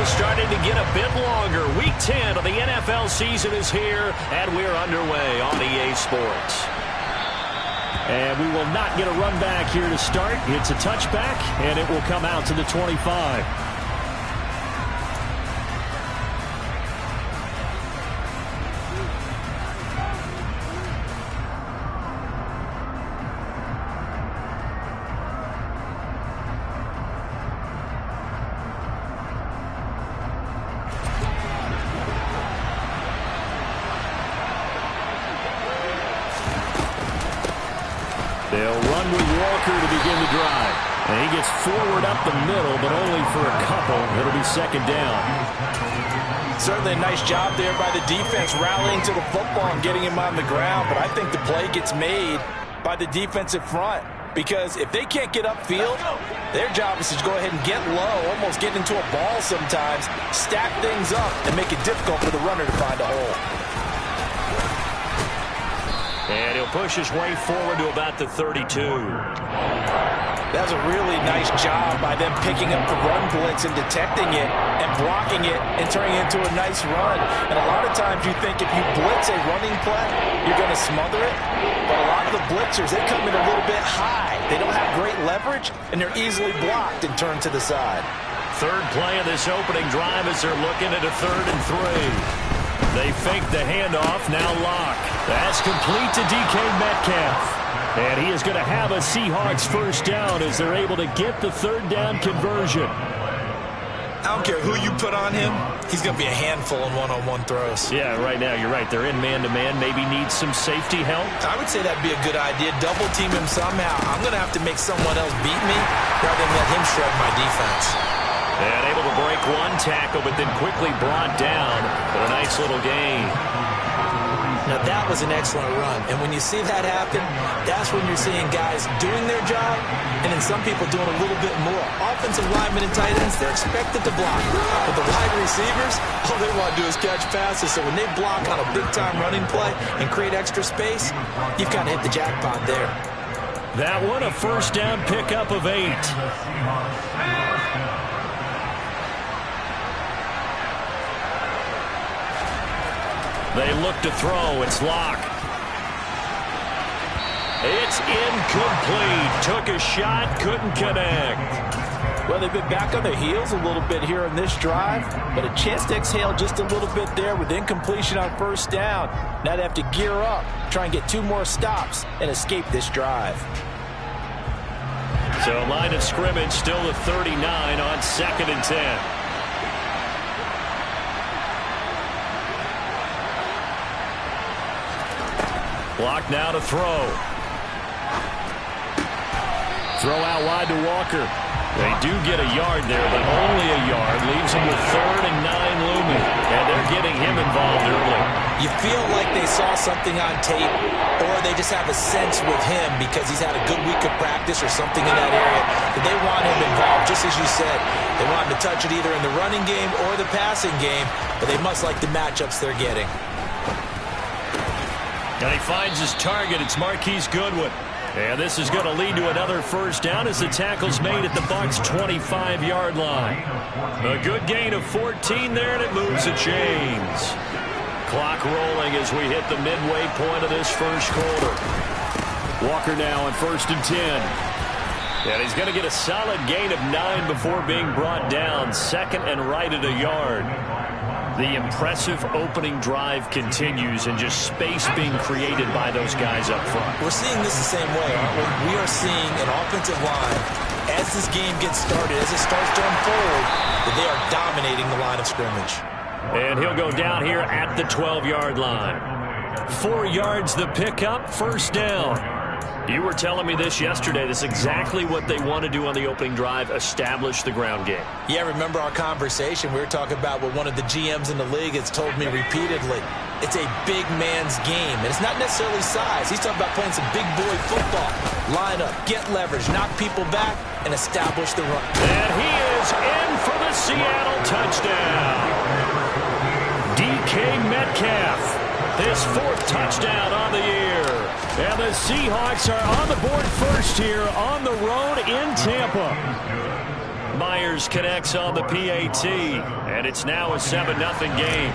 starting to get a bit longer. Week 10 of the NFL season is here, and we're underway on EA Sports. And we will not get a run back here to start. It's a touchback, and it will come out to the 25. They'll run with Walker to begin the drive. And he gets forward up the middle, but only for a couple. It'll be second down. Certainly a nice job there by the defense rallying to the football and getting him on the ground. But I think the play gets made by the defensive front. Because if they can't get upfield, their job is to go ahead and get low, almost get into a ball sometimes, stack things up, and make it difficult for the runner to find a hole. And he'll push his way forward to about the 32. That's a really nice job by them picking up the run blitz and detecting it and blocking it and turning it into a nice run. And a lot of times you think if you blitz a running play, you're going to smother it. But a lot of the blitzers, they come in a little bit high. They don't have great leverage, and they're easily blocked and turned to the side. Third play of this opening drive as they're looking at a 3rd and 3. They fake the handoff, now lock. That's complete to DK Metcalf. And he is going to have a Seahawks first down as they're able to get the 3rd down conversion. I don't care who you put on him, he's going to be a handful in one-on-one throws. Yeah, right now you're right. They're in man-to-man, maybe need some safety help. I would say that'd be a good idea. Double team him somehow. I'm going to have to make someone else beat me rather than let him shred my defense. And able to break one tackle, but then quickly brought down. But a nice little gain. Now, that was an excellent run. And when you see that happen, that's when you're seeing guys doing their job and then some people doing a little bit more. Offensive linemen and tight ends, they're expected to block. But the wide receivers, all they want to do is catch passes. So when they block on a big-time running play and create extra space, you've kind of hit the jackpot there. That one, a first down pickup of 8. They look to throw. It's Locke. It's incomplete. Took a shot, couldn't connect. Well, they've been back on their heels a little bit here in this drive, but a chance to exhale just a little bit there with incompletion on first down. Now they have to gear up, try and get 2 more stops, and escape this drive. So line of scrimmage still the 39 on 2nd and 10. Block now to throw. Throw out wide to Walker. They do get a yard there, but only a yard. Leaves him with 3rd and 9 looming. And they're getting him involved early. You feel like they saw something on tape, or they just have a sense with him because he's had a good week of practice or something in that area, that they want him involved, just as you said. They want him to touch it either in the running game or the passing game, but they must like the matchups they're getting. And he finds his target. It's Marquise Goodwin. And this is going to lead to another first down as the tackle's made at the Bucs' 25-yard line. A good gain of 14 there, and it moves the chains. Clock rolling as we hit the midway point of this first quarter. Walker now on 1st and 10. And he's going to get a solid gain of 9 before being brought down. 2nd and right at a yard. The impressive opening drive continues and just space being created by those guys up front. We're seeing this the same way, aren't we? We are seeing an offensive line, as this game gets started, as it starts to unfold, that they are dominating the line of scrimmage. And he'll go down here at the 12-yard line. 4 yards the pickup, first down. You were telling me this yesterday. This is exactly what they want to do on the opening drive, establish the ground game. Yeah, remember our conversation. We were talking about what one of the GMs in the league has told me repeatedly. It's a big man's game, and it's not necessarily size. He's talking about playing some big boy football. Line up, get leverage, knock people back, and establish the run. And he is in for the Seattle touchdown. DK Metcalf. His 4th touchdown on the year. And the Seahawks are on the board first here on the road in Tampa. Myers connects on the PAT, and it's now a 7-0 game.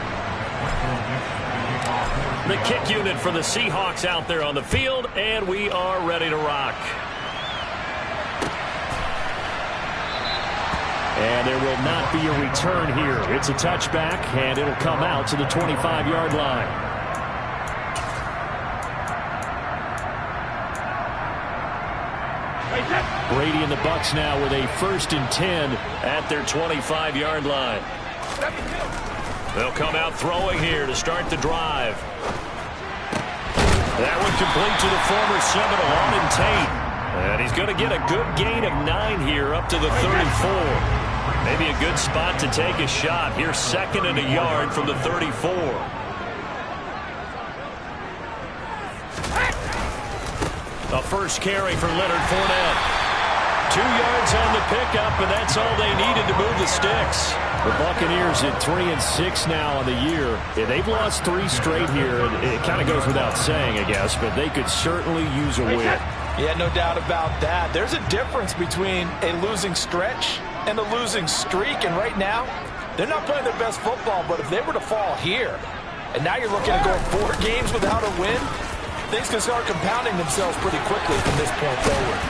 The kick unit for the Seahawks out there on the field, and we are ready to rock. And there will not be a return here. It's a touchback, and it'll come out to the 25-yard line. Brady and the Bucs now with a 1st and 10 at their 25-yard line. They'll come out throwing here to start the drive. That one complete to the former Seminole, Auden Tate. And he's going to get a good gain of 9 here up to the 34. Maybe a good spot to take a shot. Here's 2nd and a yard from the 34. A first carry for Leonard Fournette. 2 yards on the pickup, and that's all they needed to move the sticks. The Buccaneers at 3-6 now on the year. Yeah, they've lost 3 straight here. It kind of goes without saying, I guess, but they could certainly use a win. Yeah, no doubt about that. There's a difference between a losing stretch and a losing streak, and right now, they're not playing their best football, but if they were to fall here, and now you're looking at going 4 games without a win, things can start compounding themselves pretty quickly from this point forward.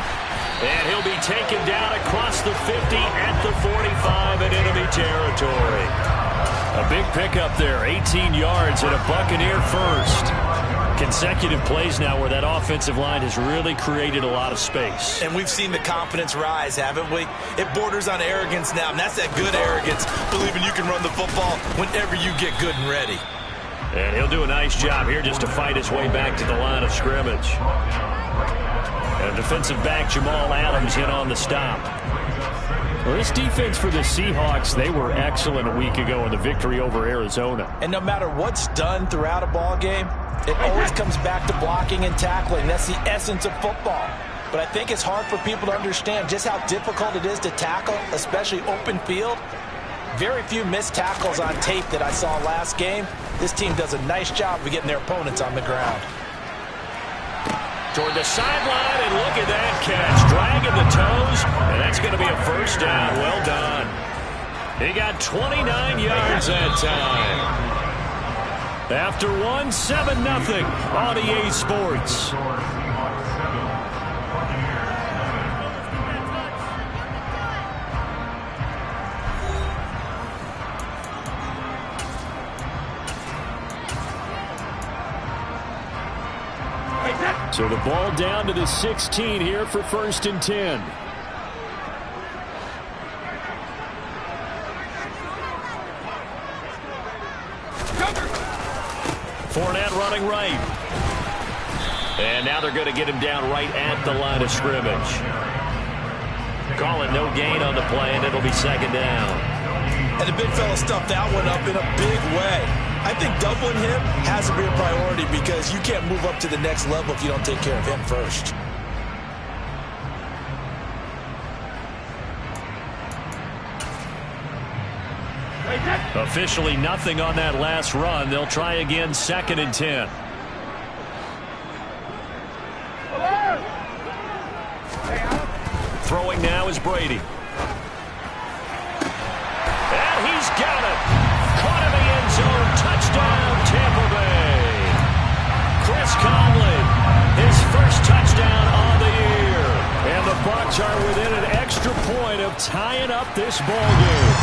And he'll be taken down across the 50 at the 45 in enemy territory. A big pickup there, 18 yards and a Buccaneer first. Consecutive plays now where that offensive line has really created a lot of space. And we've seen the confidence rise, haven't we? It borders on arrogance now, and that's that good arrogance, believing you can run the football whenever you get good and ready. And he'll do a nice job here just to fight his way back to the line of scrimmage. And defensive back Jamal Adams in on the stop. Well, this defense for the Seahawks, they were excellent a week ago in the victory over Arizona. And no matter what's done throughout a ball game, it always comes back to blocking and tackling. That's the essence of football. But I think it's hard for people to understand just how difficult it is to tackle, especially open field. Very few missed tackles on tape that I saw last game. This team does a nice job of getting their opponents on the ground. Toward the sideline, and look at that catch. Dragging the toes, and that's going to be a first down. Well done. He got 29 yards that time. After 7-0 on EA Sports. So the ball down to the 16 here for 1st and 10. Fournette running right. And now they're going to get him down right at the line of scrimmage. Call it no gain on the play, and it'll be 2nd down. And the big fella stuffed that one up in a big way. I think doubling him has to be a priority because you can't move up to the next level if you don't take care of him first. Officially nothing on that last run. They'll try again 2nd and 10. Throwing now is Brady. And he's got it. Caught in the end zone. Touchdown, Tampa Bay. Chris Conley, his first touchdown on the year. And the Bucs are within an extra point of tying up this ball game.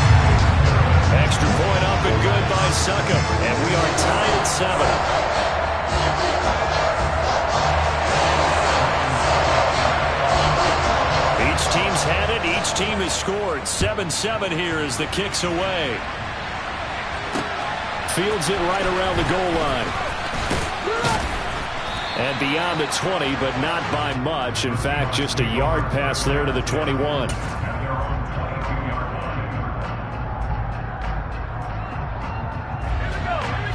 Extra point up and good by Succop. And we are tied at 7. Each team's had it. Each team has scored. 7-7 here as the kick's away. Fields it right around the goal line. And beyond the 20, but not by much. In fact, just a yard pass there to the 21.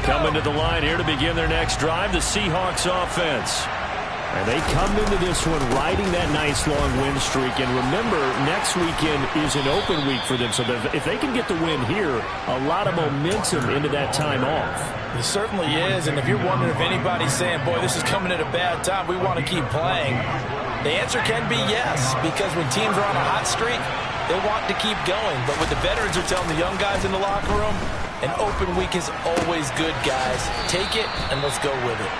Coming to the line here to begin their next drive, the Seahawks offense. And they come into this one riding that nice long win streak. And remember, next weekend is an open week for them. So if they can get the win here, a lot of momentum into that time off. It certainly is. And if you're wondering if anybody's saying, boy, this is coming at a bad time, we want to keep playing, the answer can be yes. Because when teams are on a hot streak, They want to keep going, but what the veterans are telling the young guys in the locker room, an open week is always good, guys. Take it, and let's go with it.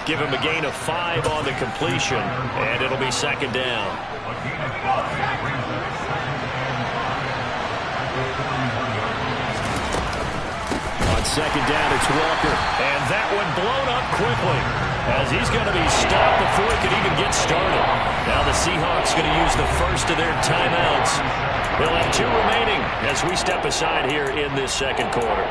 Give him a gain of 5 on the completion, and it'll be second down. On second down, it's Walker, and that one blown up quickly, as he's going to be stopped before he could even get started. Now the Seahawks going to use the first of their timeouts. They'll have 2 remaining as we step aside here in this second quarter.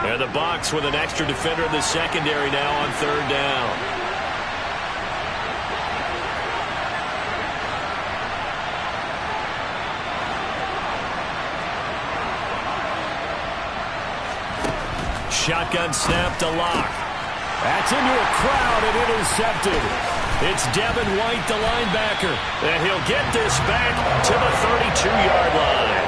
And the Bucs with an extra defender in the secondary now on third down. Shotgun snap to Locke. That's into a crowd and intercepted. It's Devin White, the linebacker, and he'll get this back to the 32-yard line.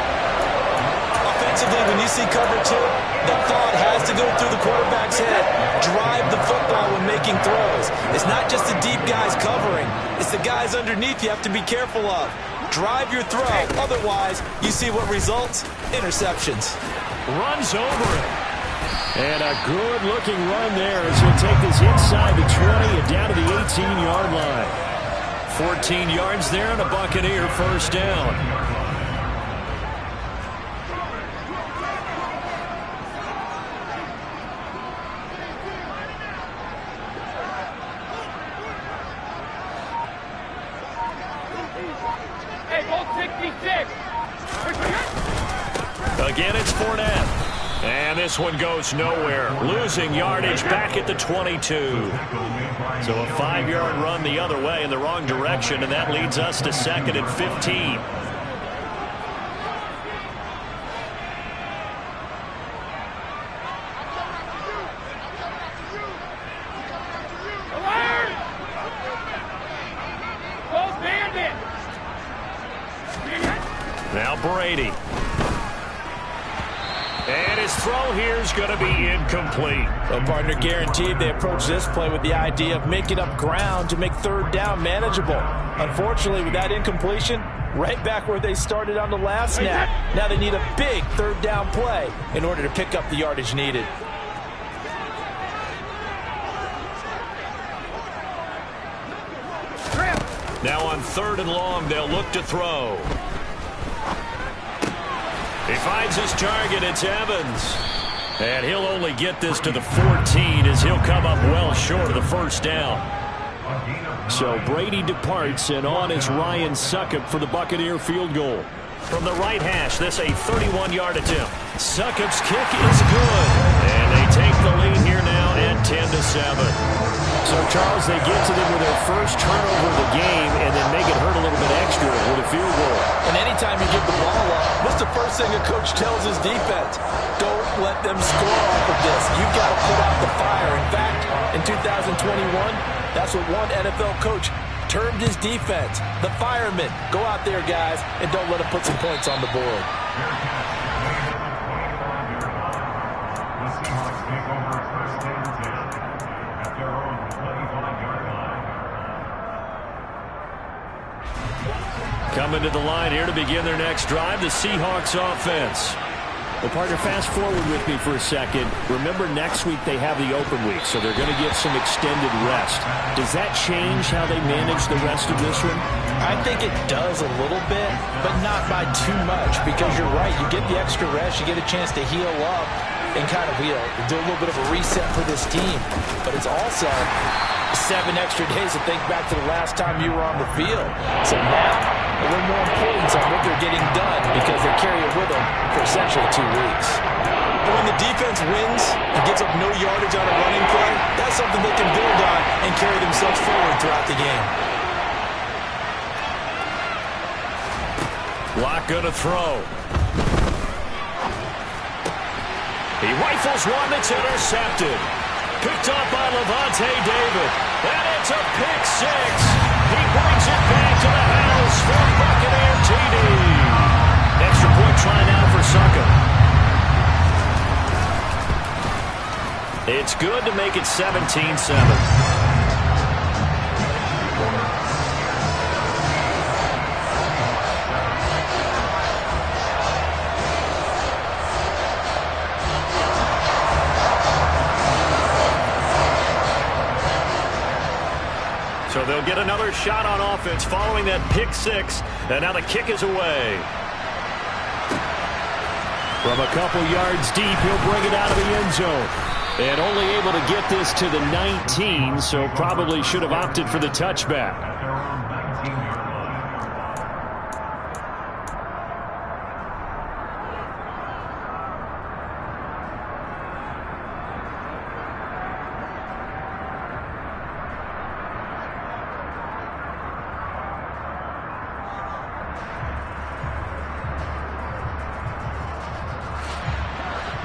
Offensively, when you see cover 2, the thought has to go through the quarterback's head. Drive the football when making throws. It's not just the deep guys covering. It's the guys underneath you have to be careful of. Drive your throw. Otherwise, you see what results? Interceptions. Runs over it. And a good-looking run there as he'll take this inside the 20 and down to the 18-yard line. 14 yards there and a Buccaneer first down. Again, it's Fournette. And this one goes nowhere. Losing yardage back at the 22. So a 5-yard run the other way in the wrong direction, and that leads us to second and 15. Now Brady. And his throw here is going to be incomplete. Well, partner, guaranteed they approach this play with the idea of making up ground to make third down manageable. Unfortunately, with that incompletion, right back where they started on the last snap. Now they need a big third down play in order to pick up the yardage needed. Now on third and long, they'll look to throw. He finds his target. It's Evans. And he'll only get this to the 14 as he'll come up well short of the first down. So Brady departs, and on is Ryan Succop for the Buccaneer field goal. From the right hash, this a 31-yard attempt. Succop's kick is good. And they take the lead here now at 10-7. So, Charles, they get to them with their first turnover of the game and then make it hurt a little bit extra with a field goal. And anytime you give the ball up, what's the first thing a coach tells his defense? Don't let them score off of this. You've got to put out the fire. In fact, in 2021, that's what one NFL coach termed his defense. The firemen. Go out there, guys, and don't let them put some points on the board. Coming to the line here to begin their next drive, the Seahawks offense. Well, partner, fast forward with me for a second. Remember, next week they have the open week, so they're going to get some extended rest. Does that change how they manage the rest of this one? I think it does a little bit, but not by too much, because you're right. You get the extra rest, you get a chance to heal up and kind of do a little bit of a reset for this team. But it's also 7 extra days to think back to the last time you were on the field. So now, a little more importance on what they're getting done because they carry it with them for essentially 2 weeks. But when the defense wins and gives up no yardage on a running play, that's something they can build on and carry themselves forward throughout the game. Locke gonna throw. He rifles one that's intercepted. Picked up by Levante David. And it's a pick 6. He It's good to make it 17-7. So they'll get another shot on offense following that pick six. And now the kick is away. From a couple yards deep, he'll bring it out of the end zone. And only able to get this to the 19, so probably should have opted for the touchback.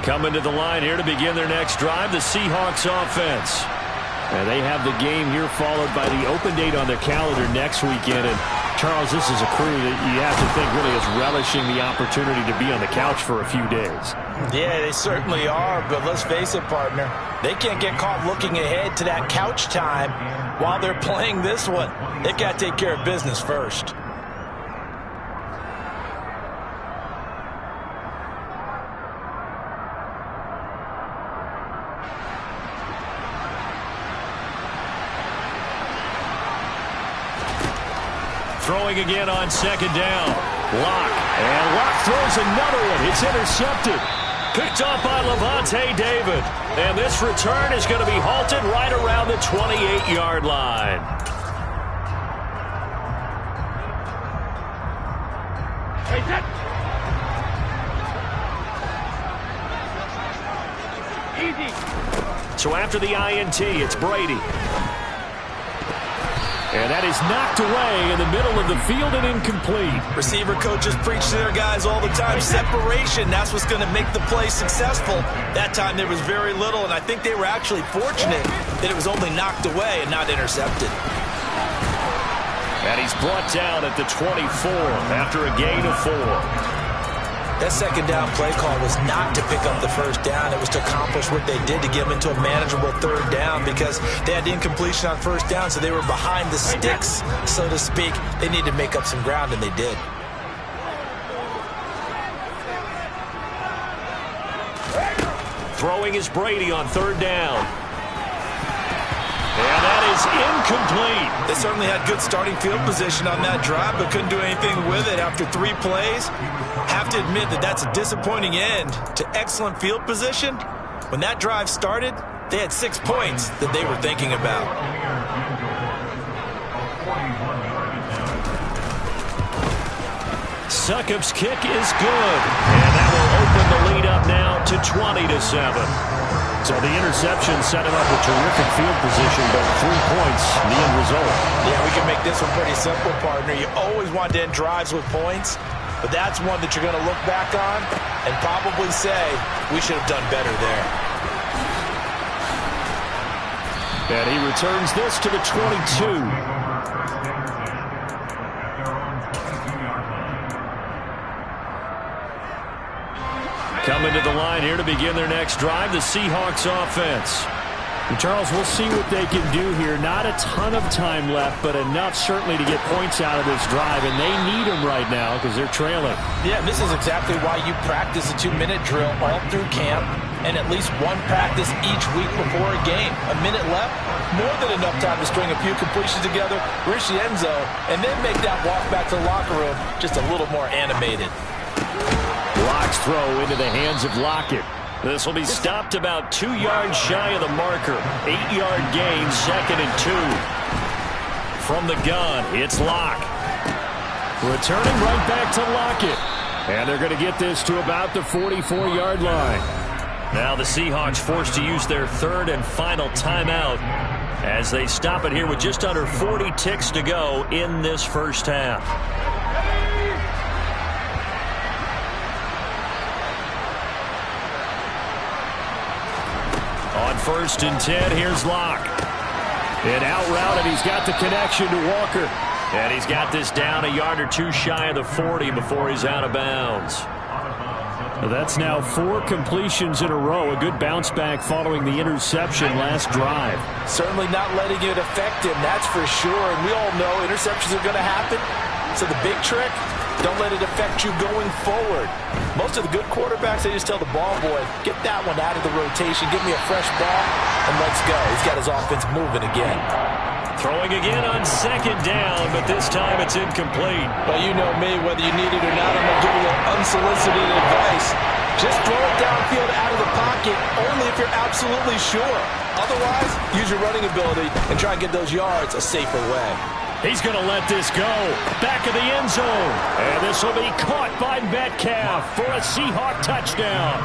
Coming to the line here to begin their next drive, the Seahawks offense. And they have the game here followed by the open date on their calendar next weekend. And Charles, this is a crew that you have to think really is relishing the opportunity to be on the couch for a few days. Yeah, they certainly are, but let's face it, partner. They can't get caught looking ahead to that couch time while they're playing this one. They've got to take care of business first. Throwing again on second down. Locke. And Locke throws another one. It's intercepted. Picked off by Levante David. And this return is going to be halted right around the 28-yard line. So after the INT, it's Brady. And that is knocked away in the middle of the field and incomplete. Receiver coaches preach to their guys all the time. Separation, that's what's going to make the play successful. That time there was very little, and I think they were actually fortunate that it was only knocked away and not intercepted. And he's brought down at the 24 after a gain of 4. That second down play call was not to pick up the first down. It was to accomplish what they did to get them into a manageable third down because they had incompletion on first down, so they were behind the sticks, so to speak. They needed to make up some ground, and they did. Throwing is Brady on third down. And that is incomplete. They certainly had good starting field position on that drive, but couldn't do anything with it after 3 plays. Have to admit that that's a disappointing end to excellent field position. When that drive started, they had 6 points that they were thinking about. Succop's kick is good. And that will open the lead up now to 20-7. So the interception set him up with terrific field position, but 3 points, the end result. Yeah, we can make this one pretty simple, partner. You always want to end drives with points, but that's one that you're going to look back on and probably say, we should have done better there. And he returns this to the 22. Coming to the line here to begin their next drive, the Seahawks offense. And Charles, we'll see what they can do here. Not a ton of time left, but enough certainly to get points out of this drive, and they need them right now because they're trailing. Yeah, this is exactly why you practice a 2-minute drill all through camp and at least one practice each week before a game. A minute left, more than enough time to string a few completions together, reach the end zone, and then make that walk back to the locker room just a little more animated. Locke's throw into the hands of Lockett. This will be stopped about 2 yards shy of the marker. 8-yard gain, 2nd and 2. From the gun, it's Locke. Returning right back to Lockett. And they're going to get this to about the 44-yard line. Now the Seahawks forced to use their third and final timeout as they stop it here with just under 40 ticks to go in this first half. On 1st and 10, here's Locke. And out route, and he's got the connection to Walker. And he's got this down a yard or two shy of the 40 before he's out of bounds. That's now 4 completions in a row. A good bounce back following the interception last drive. Certainly not letting it affect him, that's for sure. And we all know interceptions are going to happen. So the big trick, don't let it affect you going forward. Most of the good quarterbacks, they just tell the ball boy, get that one out of the rotation, give me a fresh ball, and let's go. He's got his offense moving again. Throwing again on 2nd down, but this time it's incomplete. Well, you know me, whether you need it or not, I'm going to give you a little unsolicited advice. Just throw it downfield out of the pocket, only if you're absolutely sure. Otherwise, use your running ability and try and get those yards a safer way. He's going to let this go. Back of the end zone. And this will be caught by Metcalf for a Seahawk touchdown.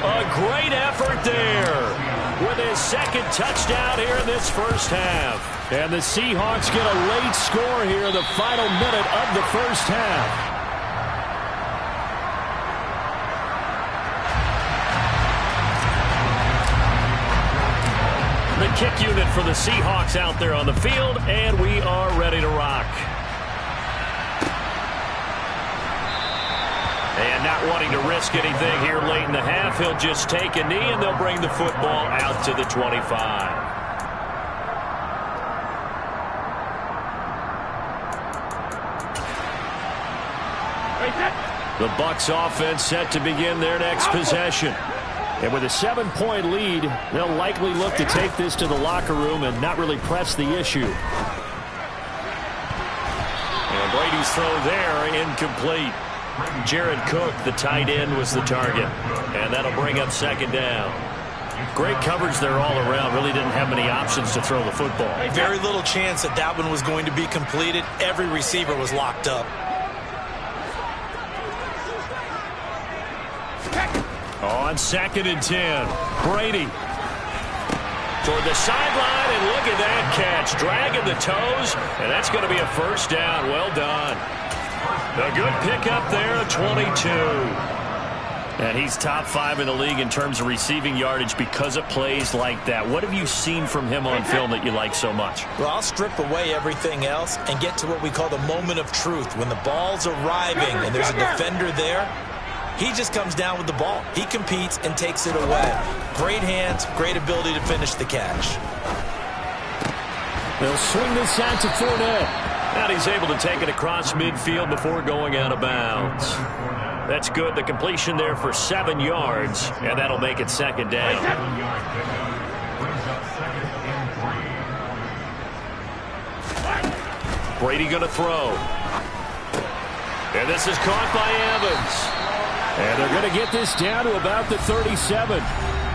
A great effort there with his 2nd touchdown here in this first half. And the Seahawks get a late score here in the final minute of the first half. The kick unit for the Seahawks out there on the field, and we are ready to rock. And not wanting to risk anything here late in the half, he'll just take a knee, and they'll bring the football out to the 25. The Bucs offense set to begin their next possession. And with a 7-point lead, they'll likely look to take this to the locker room and not really press the issue. And Brady's throw there, incomplete. Jared Cook, the tight end, was the target. And that'll bring up 2nd down. Great coverage there all around. Really didn't have many options to throw the football. Very little chance that that one was going to be completed. Every receiver was locked up. On 2nd and 10, Brady toward the sideline, and look at that catch, dragging the toes, and that's going to be a first down. Well done. A good pickup there at 22. And he's top 5 in the league in terms of receiving yardage because of plays like that. What have you seen from him on film that you like so much? Well, I'll strip away everything else and get to what we call the moment of truth. When the ball's arriving and there's a defender there, he just comes down with the ball. He competes and takes it away. Great hands, great ability to finish the catch. They'll swing this out to Fournette. And he's able to take it across midfield before going out of bounds. That's good. The completion there for 7 yards, and that'll make it 2nd down. Brady going to throw. And this is caught by Evans. And they're going to get this down to about the 37.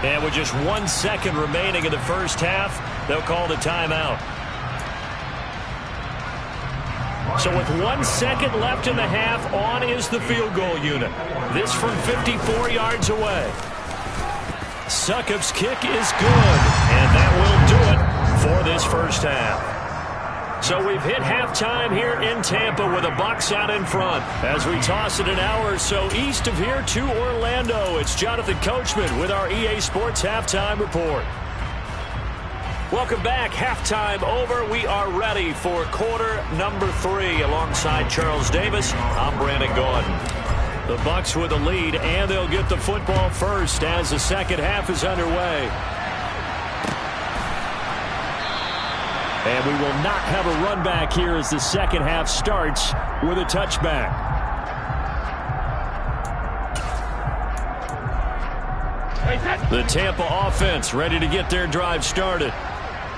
And with just 1 second remaining in the first half, they'll call the timeout. So with 1 second left in the half, on is the field goal unit. This from 54 yards away. Succop's kick is good, and that will do it for this first half. So we've hit halftime here in Tampa with the Bucs out in front. As we toss it an hour or so east of here to Orlando, it's Jonathan Coachman with our EA Sports Halftime Report. Welcome back. Halftime over. We are ready for quarter number 3 alongside Charles Davis. I'm Brandon Gordon. The Bucs with the lead, and they'll get the football first as the second half is underway. And we will not have a run back here as the second half starts with a touchback. The Tampa offense ready to get their drive started.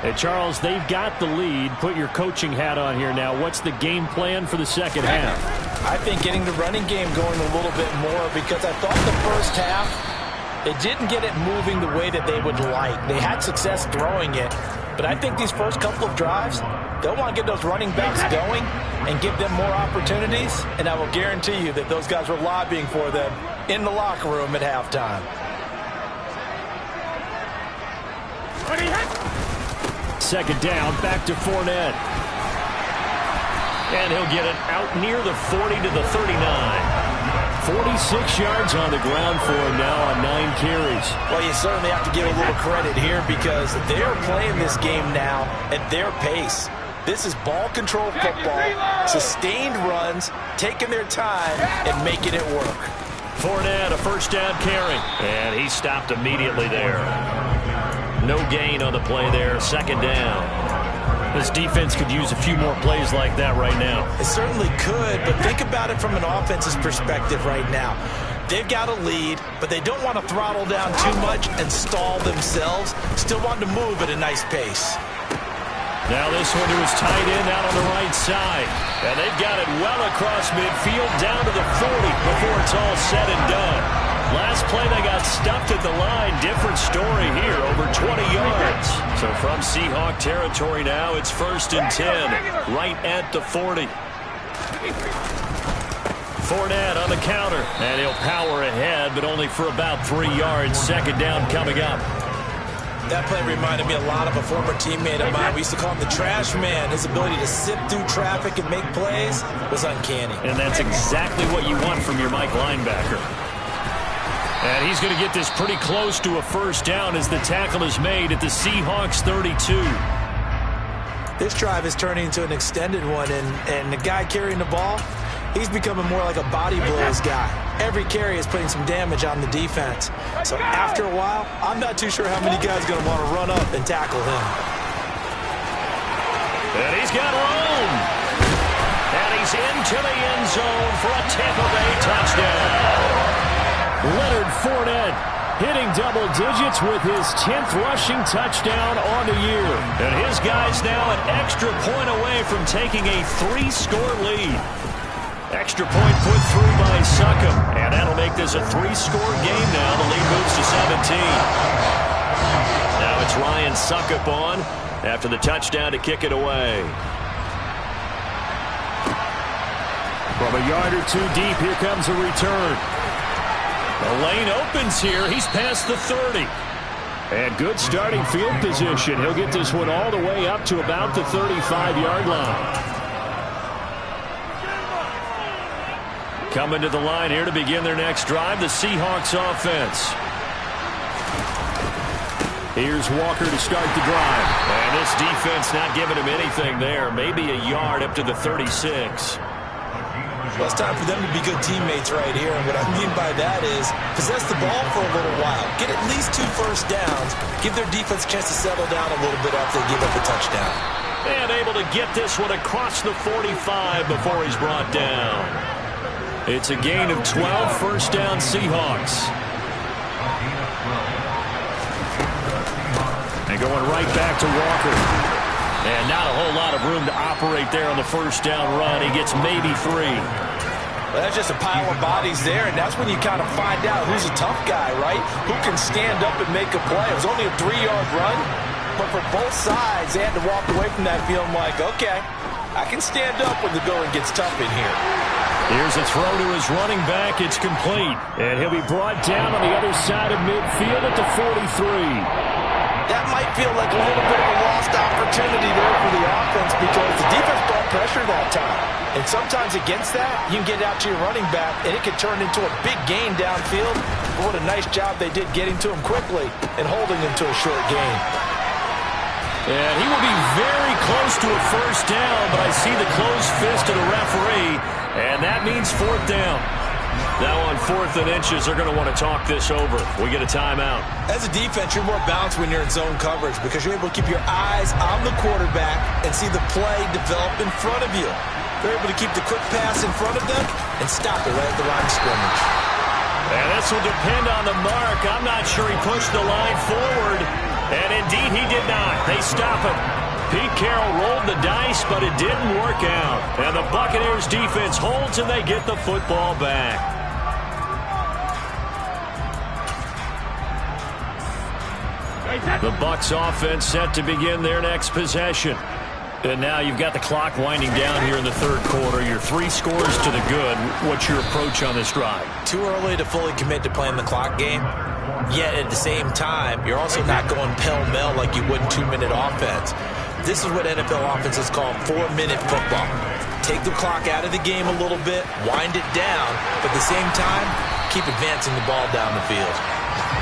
And Charles, they've got the lead. Put your coaching hat on here now. What's the game plan for the second half? I think getting the running game going a little bit more, because I thought the first half, they didn't get it moving the way that they would like. They had success throwing it. But I think these first couple of drives, they'll want to get those running backs going and give them more opportunities. And I will guarantee you that those guys were lobbying for them in the locker room at halftime. Second down, back to Fournette. And he'll get it out near the 40 to the 39. 46 yards on the ground for him now on 9 carries. Well, you certainly have to give a little credit here because they're playing this game now at their pace. This is ball control football, sustained runs, taking their time and making it work. Fournette, a first down carry. And he stopped immediately there. No gain on the play there. Second down. This defense could use a few more plays like that right now. It certainly could, but think about it from an offense's perspective right now. They've got a lead, but they don't want to throttle down too much and stall themselves. Still want to move at a nice pace. Now this one to his tight end out on the right side. And they've got it well across midfield down to the 40 before it's all said and done. Last play they got stuffed at the line. Different story here, over 20 yards. So from Seahawk territory now, it's 1st and 10, right at the 40. Fournette on the counter, and he'll power ahead, but only for about 3 yards. Second down coming up. That play reminded me a lot of a former teammate of mine. We used to call him the trash man. His ability to sift through traffic and make plays was uncanny. And that's exactly what you want from your Mike linebacker. And he's going to get this pretty close to a first down as the tackle is made at the Seahawks 32. This drive is turning into an extended one, and the guy carrying the ball, he's becoming more like a body blows guy. Every carry is putting some damage on the defense. So after a while, I'm not too sure how many guys are going to want to run up and tackle him. And he's got room. And he's into the end zone for a Tampa Bay touchdown. Leonard Fournette hitting double digits with his 10th rushing touchdown on the year. And his guy's now an extra point away from taking a 3-score lead. Extra point put through by Succop. And that'll make this a 3-score game now. The lead moves to 17. Now it's Ryan Succop on after the touchdown to kick it away. From a yard or two deep, here comes a return. The lane opens here. He's past the 30. And good starting field position. He'll get this one all the way up to about the 35-yard line. Coming to the line here to begin their next drive, the Seahawks offense. Here's Walker to start the drive. And this defense not giving him anything there. Maybe a yard up to the 36. Well, it's time for them to be good teammates right here. And what I mean by that is possess the ball for a little while. Get at least 2 first downs. Give their defense a chance to settle down a little bit after they give up the touchdown. And able to get this one across the 45 before he's brought down. It's a gain of 12, first down Seahawks. And going right back to Walker. And not a whole lot of room to operate there on the first down run. He gets maybe 3. Well, that's just a pile of bodies there, and that's when you kind of find out who's a tough guy, right? Who can stand up and make a play. It was only a 3-yard run, but for both sides, they had to walk away from that feeling like, okay, I can stand up when the going gets tough in here. Here's a throw to his running back. It's complete. And he'll be brought down on the other side of midfield at the 43. That might feel like a little bit of a lost opportunity there for the offense because the defense brought pressure that time. And sometimes against that, you can get out to your running back, and it could turn into a big gain downfield. But what a nice job they did getting to him quickly and holding him to a short gain. And he will be very close to a first down, but I see the closed fist of the referee, and that means 4th down. Now on 4th and inches, they're going to want to talk this over. We get a timeout. As a defense, you're more balanced when you're in zone coverage because you're able to keep your eyes on the quarterback and see the play develop in front of you. They're able to keep the quick pass in front of them and stop it right at the line of scrimmage. And this will depend on the mark. I'm not sure he pushed the line forward. And indeed, he did not. They stop him. Pete Carroll rolled the dice, but it didn't work out. And the Buccaneers defense holds, and they get the football back. The Bucs offense set to begin their next possession. And now you've got the clock winding down here in the 3rd quarter. You're 3 scores to the good. What's your approach on this drive? Too early to fully commit to playing the clock game. Yet at the same time, you're also not going pell-mell like you would in 2-minute offense. This is what NFL offenses call 4-minute football. Take the clock out of the game a little bit, wind it down, but at the same time, keep advancing the ball down the field.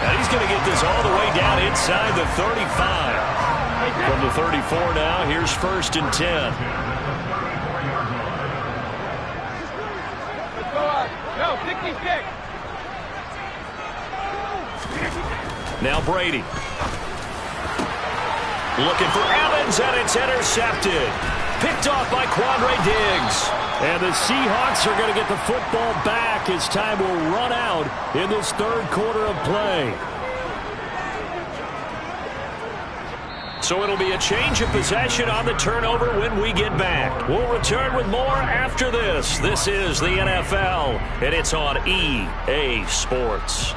And he's going to get this all the way down inside the 35. From the 34 now, here's 1st and 10. Go, 66. Now Brady. Looking for Evans, and it's intercepted. Picked off by Quandre Diggs. And the Seahawks are going to get the football back as time will run out in this third quarter of play. So it'll be a change of possession on the turnover when we get back. We'll return with more after this. This is the NFL, and it's on EA Sports.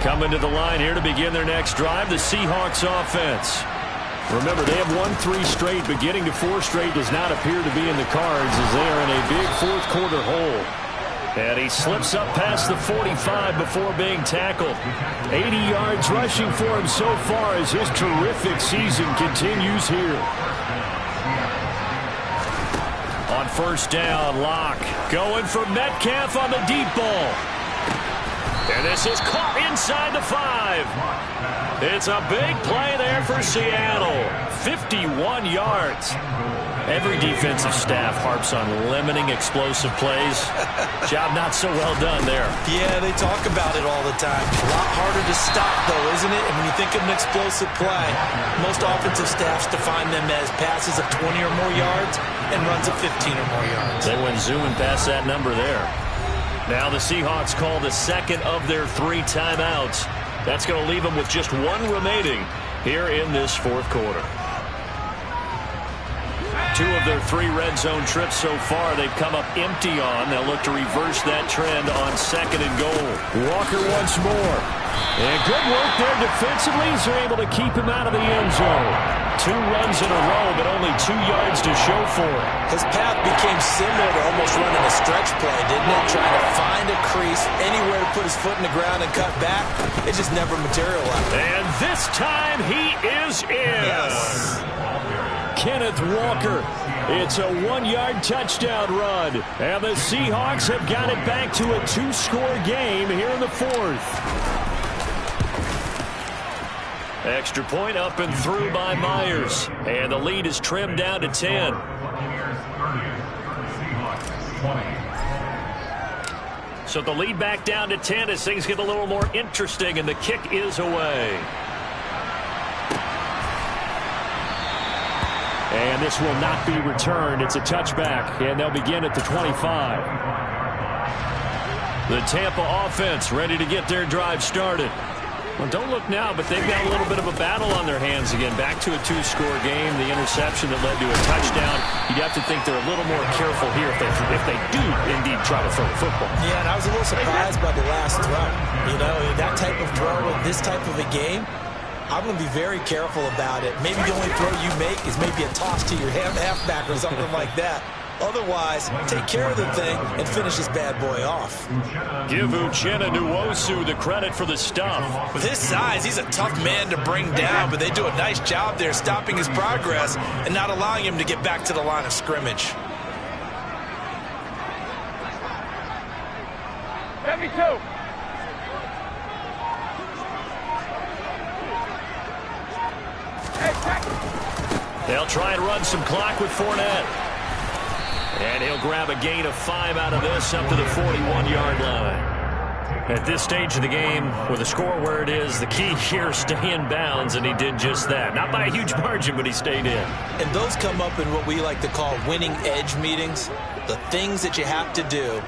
Coming to the line here to begin their next drive, the Seahawks offense. Remember, they have won 3 straight, but getting to 4 straight does not appear to be in the cards as they are in a big fourth quarter hole. And he slips up past the 45 before being tackled. 80 yards rushing for him so far as his terrific season continues here. On first down, Locke going for Metcalf on the deep ball. And this is caught inside the 5. It's a big play there for Seattle. 51 yards. Every defensive staff harps on limiting explosive plays. Job not so well done there. Yeah, they talk about it all the time. A lot harder to stop, though, isn't it? And when you think of an explosive play, most offensive staffs define them as passes of 20 or more yards and runs of 15 or more yards. They went zooming past that number there. Now the Seahawks call the second of their 3 timeouts. That's going to leave them with just 1 remaining here in this fourth quarter. 2 of their 3 red zone trips so far they've come up empty on. They'll look to reverse that trend on second and goal. Walker once more. And good work there defensively as they're able to keep him out of the end zone. 2 runs in a row, but only 2 yards to show for it. His path became similar to almost running a stretch play, didn't it? Trying to find a crease, anywhere to put his foot in the ground and cut back. It just never materialized. And this time he is in. Yes. Kenneth Walker. It's a 1-yard touchdown run. And the Seahawks have got it back to a 2-score game here in the fourth. Extra point up and through by Myers. And the lead is trimmed down to 10. So the lead back down to 10 as things get a little more interesting, and the kick is away. And this will not be returned. It's a touchback, and they'll begin at the 25. The Tampa offense ready to get their drive started. Well, don't look now, but they've got a little bit of a battle on their hands again. Back to a 2-score game. The interception that led to a touchdown. You'd have to think they're a little more careful here if they do indeed try to throw the football. Yeah, and I was a little surprised by the last throw. You know, that type of throw in this type of a game, I'm going to be very careful about it. Maybe the only throw you make is maybe a toss to your halfback or something like that. Otherwise, take care of the thing and finish this bad boy off. Give Uchenna Nwosu the credit for the stuff. With his size, he's a tough man to bring down, but they do a nice job there stopping his progress and not allowing him to get back to the line of scrimmage. 72. They'll try and run some clock with Fournette. And he'll grab a gain of 5 out of this up to the 41-yard line. At this stage of the game, with the score where it is, the key here is stay in bounds, and he did just that. Not by a huge margin, but he stayed in. And those come up in what we like to call winning edge meetings. The things that you have to do,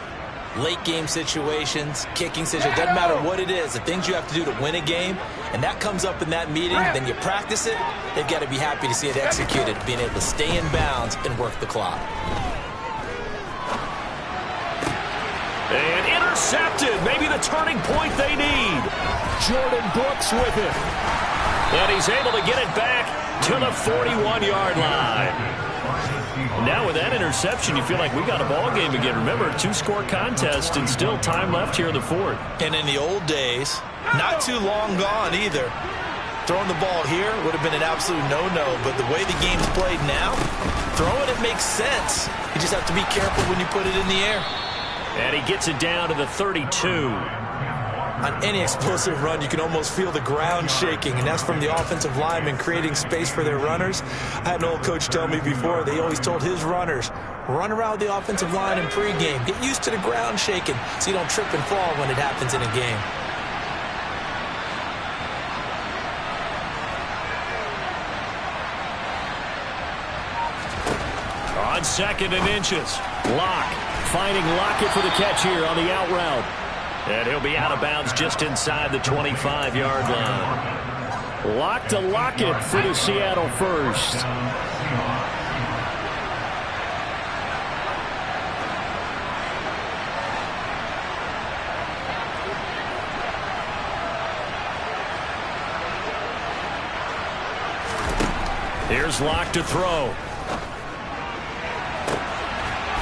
late game situations, kicking situations, doesn't matter what it is, the things you have to do to win a game, and that comes up in that meeting, then you practice it, they've got to be happy to see it executed, being able to stay in bounds and work the clock. And intercepted. Maybe the turning point they need. Jordan Brooks with it. And he's able to get it back to the 41-yard line. Now with that interception, you feel like we got a ball game again. Remember, a 2-score contest and still time left here in the fourth. And in the old days, not too long gone either, throwing the ball here would have been an absolute no-no. But the way the game's played now, throwing it makes sense. You just have to be careful when you put it in the air. And he gets it down to the 32. On any explosive run, you can almost feel the ground shaking, and that's from the offensive linemen creating space for their runners. I had an old coach tell me before, they always told his runners, run around the offensive line in pregame. Get used to the ground shaking so you don't trip and fall when it happens in a game. On 2nd and inches. Locke finding Lockett for the catch here on the out route. And he'll be out of bounds just inside the 25-yard line. Locke to Lockett for the Seattle first. Here's Locke to throw.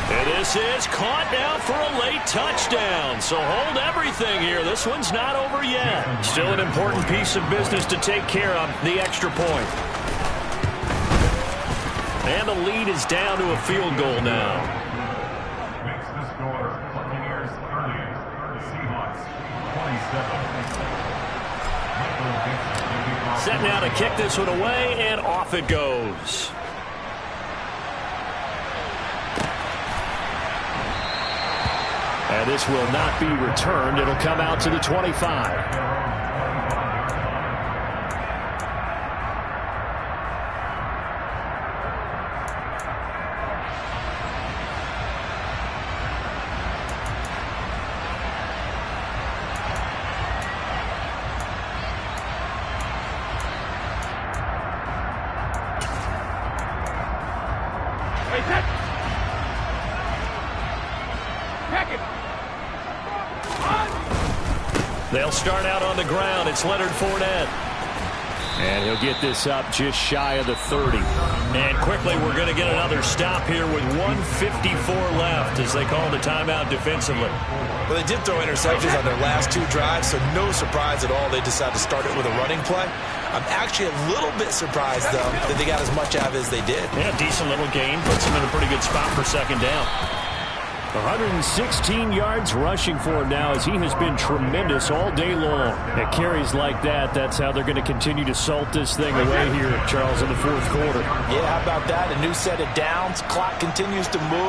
And this is caught now for a late touchdown. So hold everything here. This one's not over yet. Still an important piece of business to take care of, the extra point. And the lead is down to a field goal now. Makes the score Buccaneers 30, Seahawks 27. Set now to kick this one away, and off it goes. And this will not be returned. It'll come out to the 25. They'll start out on the ground. It's Leonard Fournette. And he'll get this up just shy of the 30. And quickly, we're going to get another stop here with 1:54 left as they call the timeout defensively. Well, they did throw interceptions on their last 2 drives, so no surprise at all they decided to start it with a running play. I'm actually a little bit surprised, though, that they got as much out of it as they did. Yeah, decent little gain. Puts them in a pretty good spot for 2nd down. 116 yards rushing for him now as he has been tremendous all day long. At carries like that, that's how they're going to continue to salt this thing away here, Charles, in the 4th quarter. Yeah, how about that? A new set of downs. Clock continues to move.